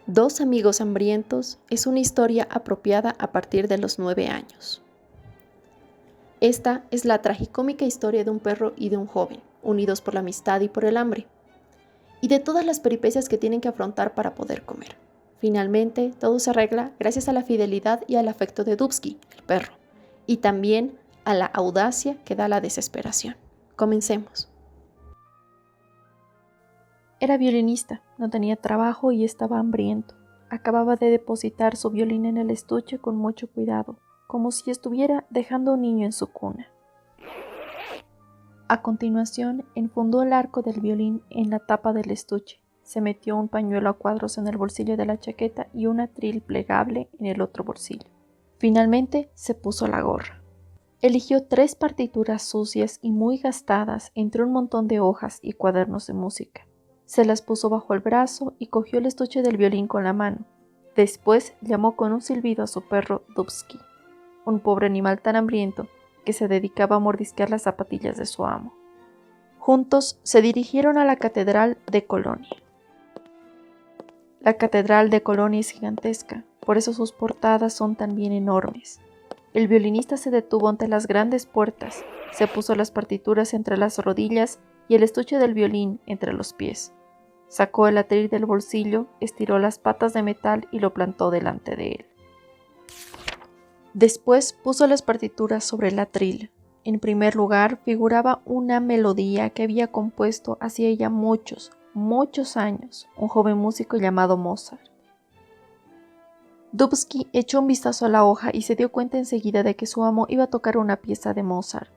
Dos amigos hambrientos es una historia apropiada a partir de los 9 años. Esta es la tragicómica historia de un perro y de un joven, unidos por la amistad y por el hambre, y de todas las peripecias que tienen que afrontar para poder comer. Finalmente, todo se arregla gracias a la fidelidad y al afecto de Dubsky, el perro, y también a la audacia que da la desesperación. Comencemos. Era violinista, no tenía trabajo y estaba hambriento. Acababa de depositar su violín en el estuche con mucho cuidado, como si estuviera dejando a un niño en su cuna. A continuación, enfundó el arco del violín en la tapa del estuche, se metió un pañuelo a cuadros en el bolsillo de la chaqueta y un atril plegable en el otro bolsillo. Finalmente, se puso la gorra. Eligió 3 partituras sucias y muy gastadas entre un montón de hojas y cuadernos de música. Se las puso bajo el brazo y cogió el estuche del violín con la mano. Después llamó con un silbido a su perro Dubsky, un pobre animal tan hambriento que se dedicaba a mordisquear las zapatillas de su amo. Juntos se dirigieron a la Catedral de Colonia. La Catedral de Colonia es gigantesca, por eso sus portadas son también enormes. El violinista se detuvo ante las grandes puertas, se puso las partituras entre las rodillas y el estuche del violín entre los pies. Sacó el atril del bolsillo, estiró las patas de metal y lo plantó delante de él. Después puso las partituras sobre el atril. En primer lugar figuraba una melodía que había compuesto hacía ya muchos años un joven músico llamado Mozart. Dubsky echó un vistazo a la hoja y se dio cuenta enseguida de que su amo iba a tocar una pieza de Mozart.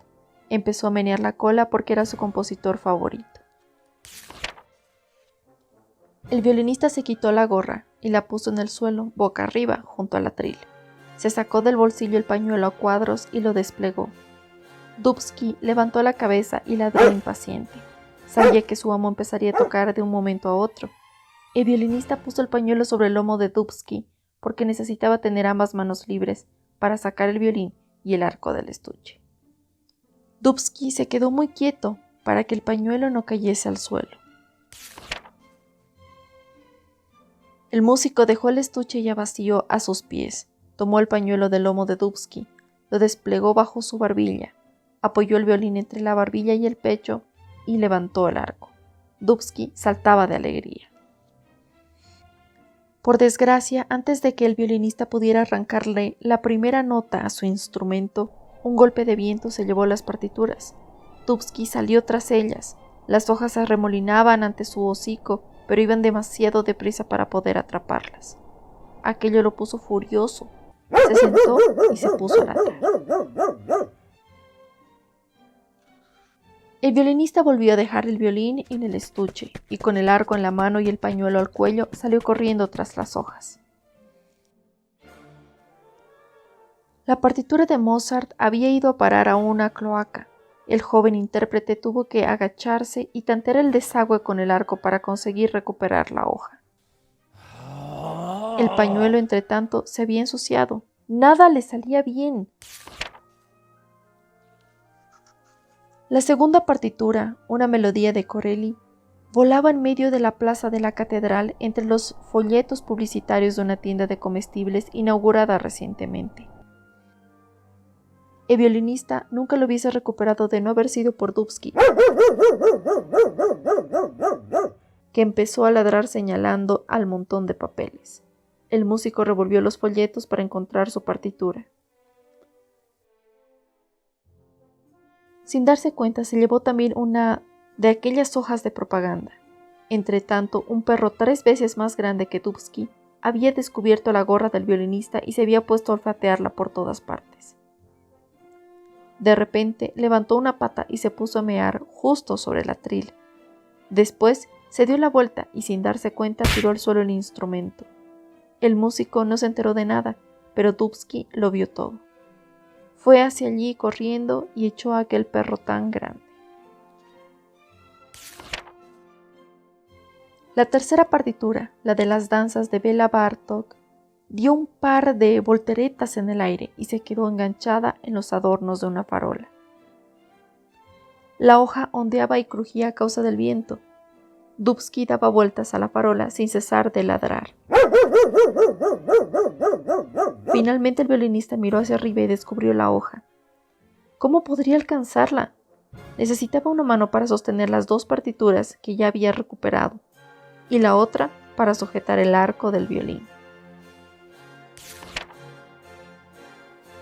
Empezó a menear la cola porque era su compositor favorito. El violinista se quitó la gorra y la puso en el suelo, boca arriba, junto al atril. Se sacó del bolsillo el pañuelo a cuadros y lo desplegó. Dubsky levantó la cabeza y ladró impaciente. Sabía que su amo empezaría a tocar de un momento a otro. El violinista puso el pañuelo sobre el lomo de Dubsky porque necesitaba tener ambas manos libres para sacar el violín y el arco del estuche. Dubsky se quedó muy quieto para que el pañuelo no cayese al suelo. El músico dejó el estuche ya vacío a sus pies, tomó el pañuelo del lomo de Dubsky, lo desplegó bajo su barbilla, apoyó el violín entre la barbilla y el pecho y levantó el arco. Dubsky saltaba de alegría. Por desgracia, antes de que el violinista pudiera arrancarle la primera nota a su instrumento, un golpe de viento se llevó las partituras. Dubsky salió tras ellas. Las hojas se arremolinaban ante su hocico, pero iban demasiado deprisa para poder atraparlas. Aquello lo puso furioso. Se sentó y se puso a ladrar. El violinista volvió a dejar el violín en el estuche y con el arco en la mano y el pañuelo al cuello salió corriendo tras las hojas. La partitura de Mozart había ido a parar a una cloaca. El joven intérprete tuvo que agacharse y tantear el desagüe con el arco para conseguir recuperar la hoja. El pañuelo, entretanto, se había ensuciado. Nada le salía bien. La segunda partitura, una melodía de Corelli, volaba en medio de la plaza de la catedral entre los folletos publicitarios de una tienda de comestibles inaugurada recientemente. El violinista nunca lo hubiese recuperado de no haber sido por Dubsky, que empezó a ladrar señalando al montón de papeles. El músico revolvió los folletos para encontrar su partitura. Sin darse cuenta, se llevó también una de aquellas hojas de propaganda. Entretanto, un perro 3 veces más grande que Dubsky había descubierto la gorra del violinista y se había puesto a olfatearla por todas partes. De repente, levantó una pata y se puso a mear justo sobre el atril. Después, se dio la vuelta y sin darse cuenta tiró al suelo el instrumento. El músico no se enteró de nada, pero Dubsky lo vio todo. Fue hacia allí corriendo y echó a aquel perro tan grande. La tercera partitura, la de las danzas de Bela Bartók, dio un par de volteretas en el aire y se quedó enganchada en los adornos de una farola. La hoja ondeaba y crujía a causa del viento. Dubsky daba vueltas a la farola sin cesar de ladrar. Finalmente el violinista miró hacia arriba y descubrió la hoja. ¿Cómo podría alcanzarla? Necesitaba una mano para sostener las dos partituras que ya había recuperado y la otra para sujetar el arco del violín.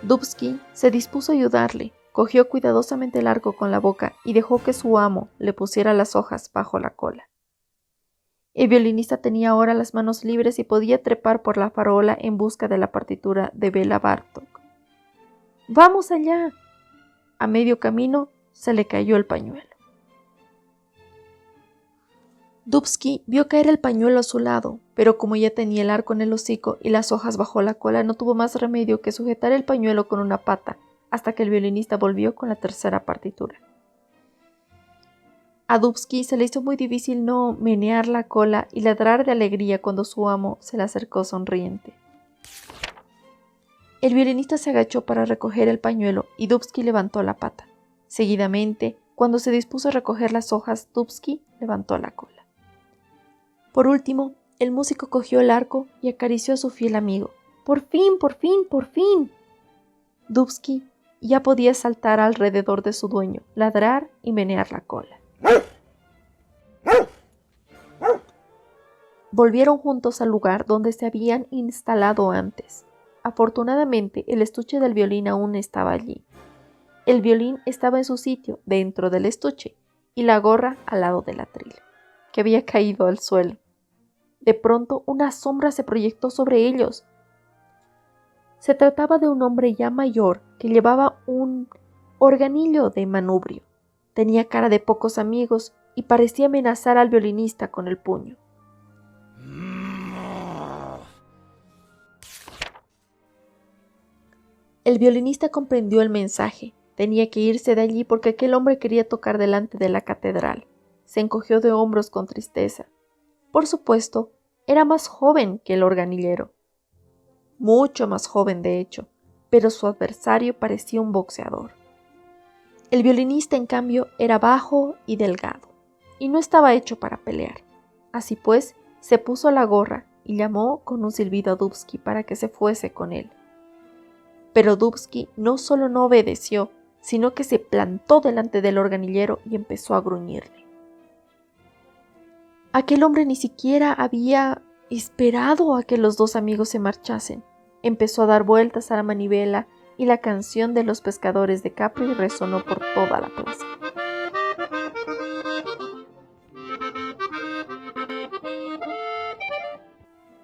Dubski se dispuso a ayudarle, cogió cuidadosamente el arco con la boca y dejó que su amo le pusiera las hojas bajo la cola. El violinista tenía ahora las manos libres y podía trepar por la farola en busca de la partitura de Béla Bartók. ¡Vamos allá! A medio camino se le cayó el pañuelo. Dubski vio caer el pañuelo a su lado, pero como ya tenía el arco en el hocico y las hojas bajo la cola, no tuvo más remedio que sujetar el pañuelo con una pata hasta que el violinista volvió con la tercera partitura. A Dubski se le hizo muy difícil no menear la cola y ladrar de alegría cuando su amo se le acercó sonriente. El violinista se agachó para recoger el pañuelo y Dubski levantó la pata. Seguidamente, cuando se dispuso a recoger las hojas, Dubski levantó la cola. Por último, el músico cogió el arco y acarició a su fiel amigo. ¡Por fin, por fin, por fin! Dubski ya podía saltar alrededor de su dueño, ladrar y menear la cola. Volvieron juntos al lugar donde se habían instalado antes. Afortunadamente, el estuche del violín aún estaba allí. El violín estaba en su sitio, dentro del estuche, y la gorra al lado del atril, que había caído al suelo. De pronto, una sombra se proyectó sobre ellos. Se trataba de un hombre ya mayor que llevaba un organillo de manubrio. Tenía cara de pocos amigos y parecía amenazar al violinista con el puño. El violinista comprendió el mensaje. Tenía que irse de allí porque aquel hombre quería tocar delante de la catedral. Se encogió de hombros con tristeza. Por supuesto, era más joven que el organillero. Mucho más joven, de hecho, pero su adversario parecía un boxeador. El violinista, en cambio, era bajo y delgado, y no estaba hecho para pelear. Así pues, se puso la gorra y llamó con un silbido a Dubski para que se fuese con él. Pero Dubski no solo no obedeció, sino que se plantó delante del organillero y empezó a gruñirle. Aquel hombre ni siquiera había esperado a que los dos amigos se marchasen. Empezó a dar vueltas a la manivela y la canción de los pescadores de Capri resonó por toda la plaza.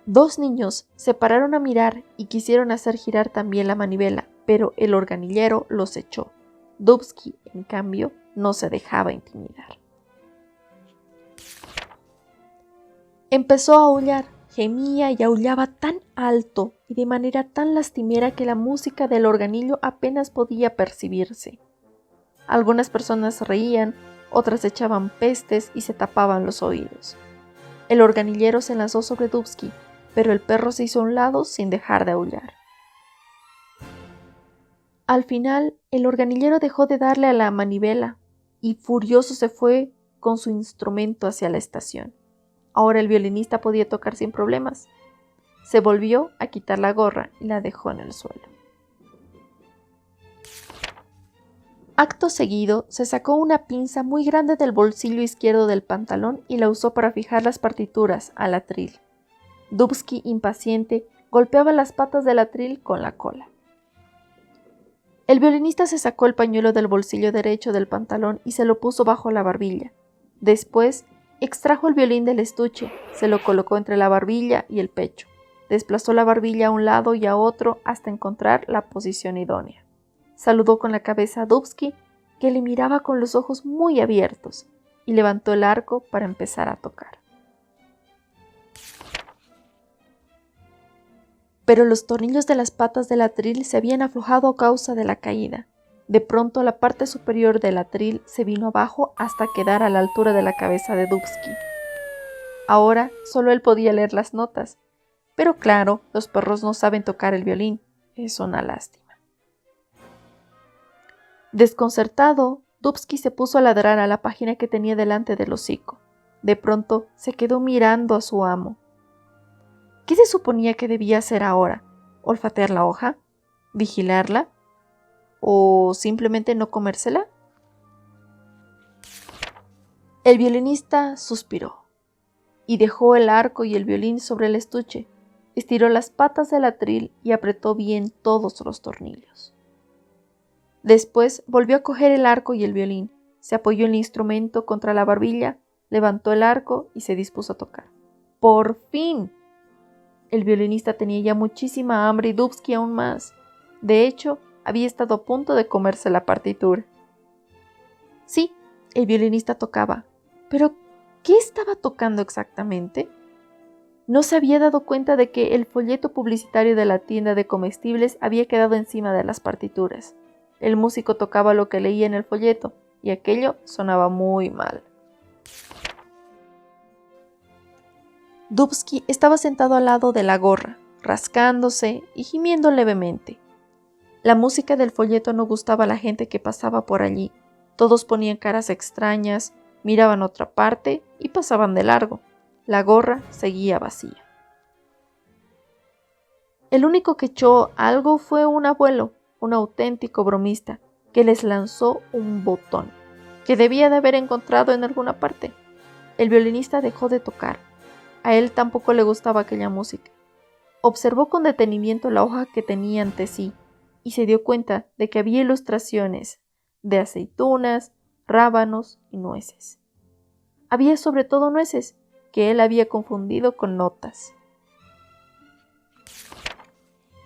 Dos niños se pararon a mirar y quisieron hacer girar también la manivela, pero el organillero los echó. Dubski, en cambio, no se dejaba intimidar. Empezó a aullar, gemía y aullaba tan alto y de manera tan lastimera que la música del organillo apenas podía percibirse. Algunas personas reían, otras echaban pestes y se tapaban los oídos. El organillero se lanzó sobre Dubski, pero el perro se hizo a un lado sin dejar de aullar. Al final, el organillero dejó de darle a la manivela y furioso se fue con su instrumento hacia la estación. Ahora el violinista podía tocar sin problemas. Se volvió a quitar la gorra y la dejó en el suelo. Acto seguido, se sacó una pinza muy grande del bolsillo izquierdo del pantalón y la usó para fijar las partituras al atril. Dubski, impaciente, golpeaba las patas del atril con la cola. El violinista se sacó el pañuelo del bolsillo derecho del pantalón y se lo puso bajo la barbilla. Después, extrajo el violín del estuche, se lo colocó entre la barbilla y el pecho. Desplazó la barbilla a un lado y a otro hasta encontrar la posición idónea. Saludó con la cabeza a Dubski, que le miraba con los ojos muy abiertos, y levantó el arco para empezar a tocar. Pero los tornillos de las patas del atril se habían aflojado a causa de la caída. De pronto la parte superior del atril se vino abajo hasta quedar a la altura de la cabeza de Dubski. Ahora solo él podía leer las notas, pero claro, los perros no saben tocar el violín, es una lástima. Desconcertado, Dubski se puso a ladrar a la página que tenía delante del hocico. De pronto se quedó mirando a su amo. ¿Qué se suponía que debía hacer ahora? ¿Olfatear la hoja? ¿Vigilarla? ¿O simplemente no comérsela? El violinista suspiró y dejó el arco y el violín sobre el estuche. Estiró las patas del atril y apretó bien todos los tornillos. Después volvió a coger el arco y el violín, se apoyó el instrumento contra la barbilla, levantó el arco y se dispuso a tocar. ¡Por fin! El violinista tenía ya muchísima hambre y Dubski aún más. De hecho, había estado a punto de comerse la partitura. Sí, el violinista tocaba, pero ¿qué estaba tocando exactamente? No se había dado cuenta de que el folleto publicitario de la tienda de comestibles había quedado encima de las partituras. El músico tocaba lo que leía en el folleto, y aquello sonaba muy mal. Dubski estaba sentado al lado de la gorra, rascándose y gimiendo levemente. La música del folleto no gustaba a la gente que pasaba por allí. Todos ponían caras extrañas, miraban a otra parte y pasaban de largo. La gorra seguía vacía. El único que echó algo fue un abuelo, un auténtico bromista, que les lanzó un botón, que debía de haber encontrado en alguna parte. El violinista dejó de tocar. A él tampoco le gustaba aquella música. Observó con detenimiento la hoja que tenía ante sí y se dio cuenta de que había ilustraciones de aceitunas, rábanos y nueces. Había sobre todo nueces que él había confundido con notas.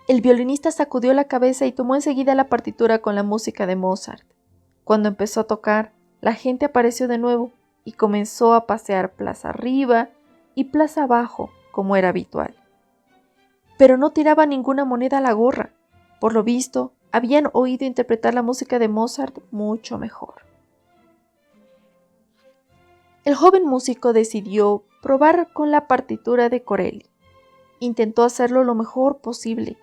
El violinista sacudió la cabeza y tomó enseguida la partitura con la música de Mozart. Cuando empezó a tocar, la gente apareció de nuevo y comenzó a pasear plaza arriba y plaza abajo, como era habitual. Pero no tiraba ninguna moneda a la gorra. Por lo visto, habían oído interpretar la música de Mozart mucho mejor. El joven músico decidió probar con la partitura de Corelli. Intentó hacerlo lo mejor posible.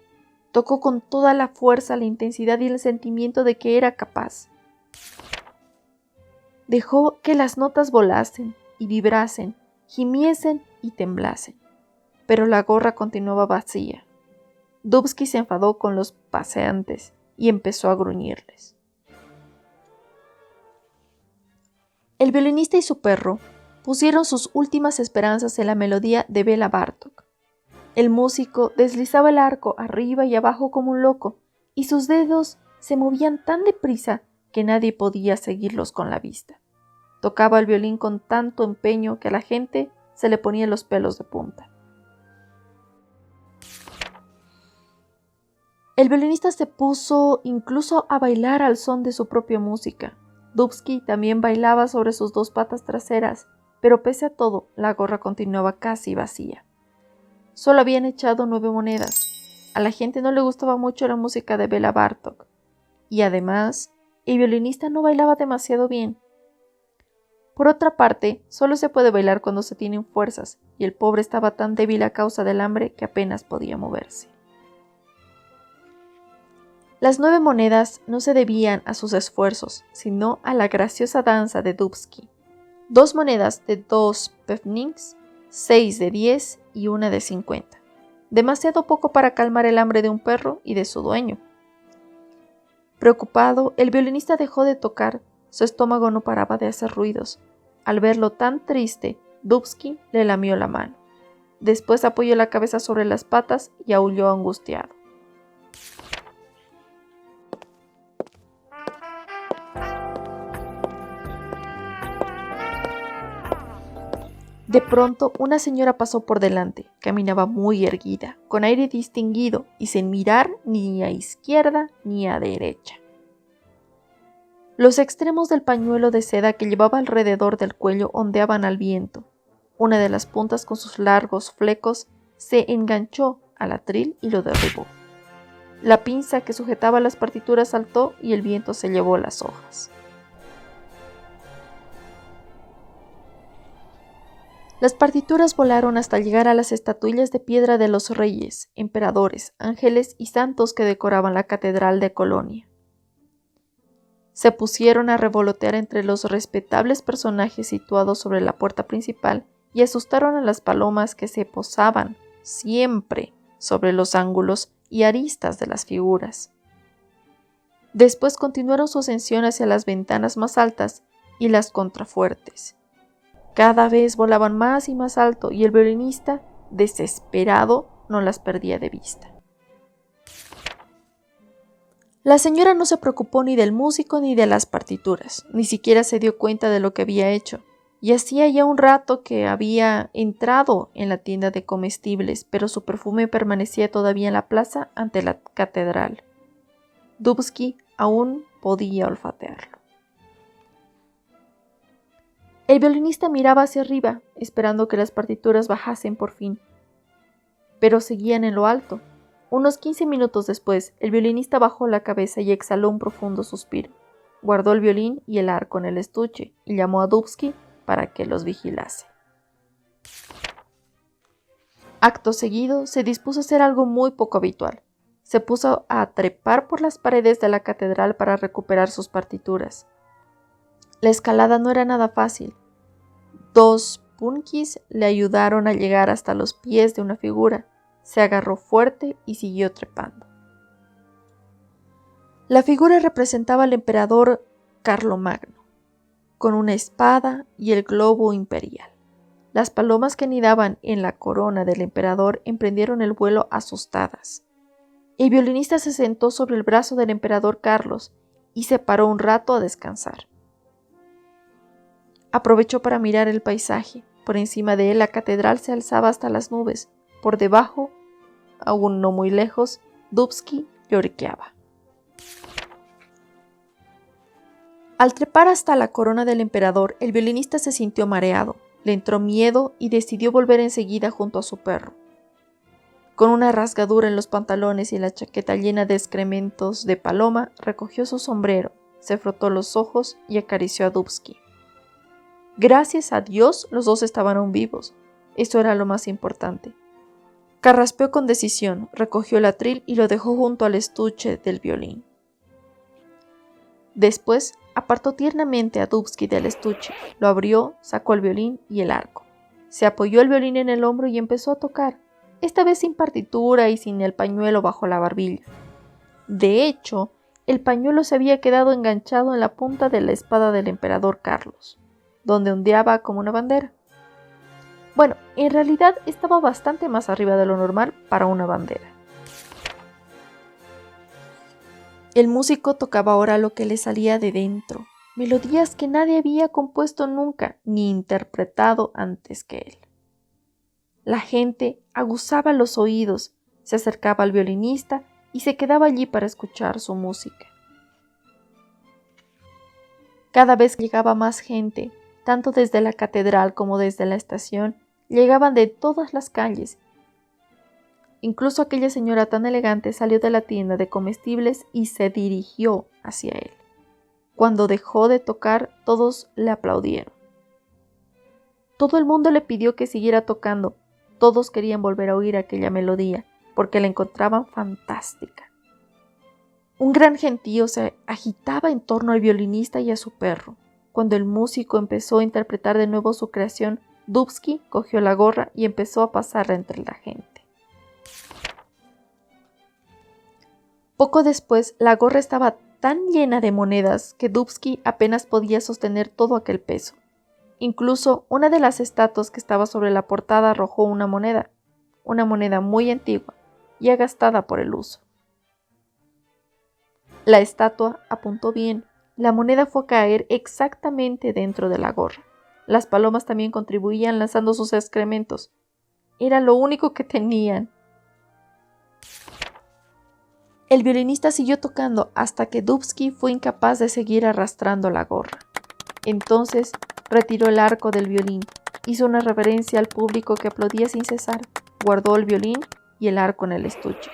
Tocó con toda la fuerza, la intensidad y el sentimiento de que era capaz. Dejó que las notas volasen y vibrasen, gimiesen y temblasen. Pero la gorra continuaba vacía. Dubski se enfadó con los paseantes y empezó a gruñirles. El violinista y su perro pusieron sus últimas esperanzas en la melodía de Béla Bartók. El músico deslizaba el arco arriba y abajo como un loco, y sus dedos se movían tan deprisa que nadie podía seguirlos con la vista. Tocaba el violín con tanto empeño que a la gente se le ponían los pelos de punta. El violinista se puso incluso a bailar al son de su propia música. Dubski también bailaba sobre sus dos patas traseras, pero pese a todo, la gorra continuaba casi vacía. Solo habían echado 9 monedas. A la gente no le gustaba mucho la música de Béla Bartók. Y además, el violinista no bailaba demasiado bien. Por otra parte, solo se puede bailar cuando se tienen fuerzas, y el pobre estaba tan débil a causa del hambre que apenas podía moverse. Las 9 monedas no se debían a sus esfuerzos, sino a la graciosa danza de Dubski. 2 monedas de 2 pfennigs, 6 de 10 y 1 de 50. Demasiado poco para calmar el hambre de un perro y de su dueño. Preocupado, el violinista dejó de tocar. Su estómago no paraba de hacer ruidos. Al verlo tan triste, Dubski le lamió la mano. Después apoyó la cabeza sobre las patas y aulló angustiado. De pronto, una señora pasó por delante. Caminaba muy erguida, con aire distinguido y sin mirar ni a izquierda ni a derecha. Los extremos del pañuelo de seda que llevaba alrededor del cuello ondeaban al viento. Una de las puntas con sus largos flecos se enganchó al atril y lo derribó. La pinza que sujetaba las partituras saltó y el viento se llevó las hojas. Las partituras volaron hasta llegar a las estatuillas de piedra de los reyes, emperadores, ángeles y santos que decoraban la catedral de Colonia. Se pusieron a revolotear entre los respetables personajes situados sobre la puerta principal y asustaron a las palomas que se posaban siempre sobre los ángulos y aristas de las figuras. Después continuaron su ascensión hacia las ventanas más altas y las contrafuertes. Cada vez volaban más y más alto y el violinista, desesperado, no las perdía de vista. La señora no se preocupó ni del músico ni de las partituras, ni siquiera se dio cuenta de lo que había hecho, y hacía ya un rato que había entrado en la tienda de comestibles, pero su perfume permanecía todavía en la plaza ante la catedral. Dubski aún podía olfatearlo. El violinista miraba hacia arriba, esperando que las partituras bajasen por fin, pero seguían en lo alto. Unos 15 minutos después, el violinista bajó la cabeza y exhaló un profundo suspiro. Guardó el violín y el arco en el estuche y llamó a Dubski para que los vigilase. Acto seguido, se dispuso a hacer algo muy poco habitual. Se puso a trepar por las paredes de la catedral para recuperar sus partituras. La escalada no era nada fácil. 2 punkis le ayudaron a llegar hasta los pies de una figura. Se agarró fuerte y siguió trepando. La figura representaba al emperador Carlomagno, con una espada y el globo imperial. Las palomas que anidaban en la corona del emperador emprendieron el vuelo asustadas. El violinista se sentó sobre el brazo del emperador Carlos y se paró un rato a descansar. Aprovechó para mirar el paisaje. Por encima de él la catedral se alzaba hasta las nubes. Por debajo, aún no muy lejos, Dubski lloriqueaba. Al trepar hasta la corona del emperador, el violinista se sintió mareado, le entró miedo y decidió volver enseguida junto a su perro. Con una rasgadura en los pantalones y la chaqueta llena de excrementos de paloma, recogió su sombrero, se frotó los ojos y acarició a Dubski. Gracias a Dios, los dos estaban aún vivos. Eso era lo más importante. Carraspeó con decisión, recogió el atril y lo dejó junto al estuche del violín. Después, apartó tiernamente a Dubski del estuche, lo abrió, sacó el violín y el arco. Se apoyó el violín en el hombro y empezó a tocar, esta vez sin partitura y sin el pañuelo bajo la barbilla. De hecho, el pañuelo se había quedado enganchado en la punta de la espada del emperador Carlos, donde ondeaba como una bandera. Bueno, en realidad estaba bastante más arriba de lo normal para una bandera. El músico tocaba ahora lo que le salía de dentro, melodías que nadie había compuesto nunca ni interpretado antes que él. La gente aguzaba los oídos, se acercaba al violinista y se quedaba allí para escuchar su música. Cada vez llegaba más gente, tanto desde la catedral como desde la estación, llegaban de todas las calles. Incluso aquella señora tan elegante salió de la tienda de comestibles y se dirigió hacia él. Cuando dejó de tocar, todos le aplaudieron. Todo el mundo le pidió que siguiera tocando. Todos querían volver a oír aquella melodía, porque la encontraban fantástica. Un gran gentío se agitaba en torno al violinista y a su perro. Cuando el músico empezó a interpretar de nuevo su creación, Dubski cogió la gorra y empezó a pasarla entre la gente. Poco después, la gorra estaba tan llena de monedas que Dubski apenas podía sostener todo aquel peso. Incluso una de las estatuas que estaba sobre la portada arrojó una moneda muy antigua, ya gastada por el uso. La estatua apuntó bien, la moneda fue a caer exactamente dentro de la gorra. Las palomas también contribuían lanzando sus excrementos. Era lo único que tenían. El violinista siguió tocando hasta que Dubski fue incapaz de seguir arrastrando la gorra. Entonces retiró el arco del violín, hizo una reverencia al público que aplaudía sin cesar, guardó el violín y el arco en el estuche.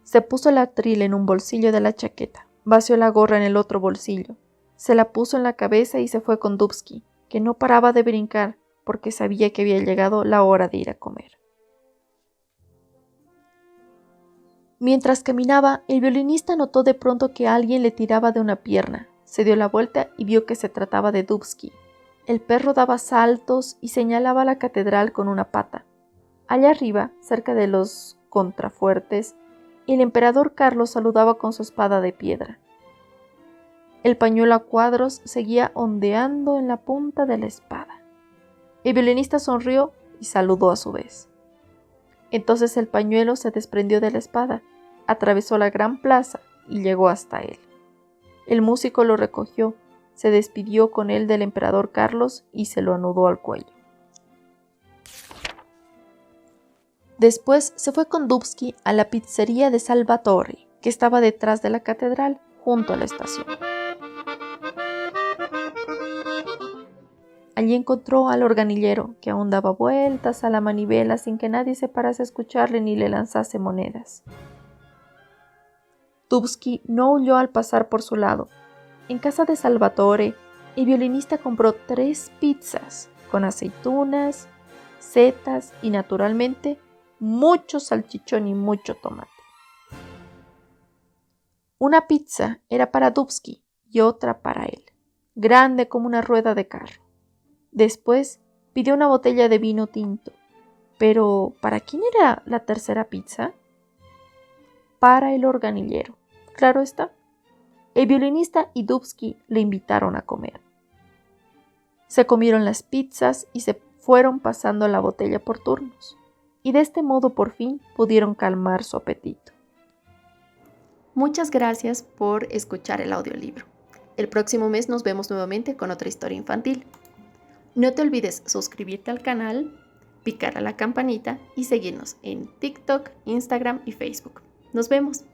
Se puso el atril en un bolsillo de la chaqueta, vació la gorra en el otro bolsillo, se la puso en la cabeza y se fue con Dubski, que no paraba de brincar porque sabía que había llegado la hora de ir a comer. Mientras caminaba, el violinista notó de pronto que alguien le tiraba de una pierna. Se dio la vuelta y vio que se trataba de Dubski. El perro daba saltos y señalaba la catedral con una pata. Allá arriba, cerca de los contrafuertes, el emperador Carlos saludaba con su espada de piedra. El pañuelo a cuadros seguía ondeando en la punta de la espada. El violinista sonrió y saludó a su vez. Entonces el pañuelo se desprendió de la espada, atravesó la gran plaza y llegó hasta él. El músico lo recogió, se despidió con él del emperador Carlos y se lo anudó al cuello. Después se fue con Dubski a la pizzería de Salvatore, que estaba detrás de la catedral, junto a la estación. Allí encontró al organillero, que aún daba vueltas a la manivela sin que nadie se parase a escucharle ni le lanzase monedas. Dubski no huyó al pasar por su lado. En casa de Salvatore, el violinista compró 3 pizzas con aceitunas, setas y, naturalmente, mucho salchichón y mucho tomate. Una pizza era para Dubski y otra para él, grande como una rueda de carro. Después pidió una botella de vino tinto. Pero, ¿para quién era la tercera pizza? Para el organillero, claro está. El violinista y Dubski le invitaron a comer. Se comieron las pizzas y se fueron pasando la botella por turnos. Y de este modo por fin pudieron calmar su apetito. Muchas gracias por escuchar el audiolibro. El próximo mes nos vemos nuevamente con otra historia infantil. No te olvides suscribirte al canal, picar a la campanita y seguirnos en TikTok, Instagram y Facebook. Nos vemos.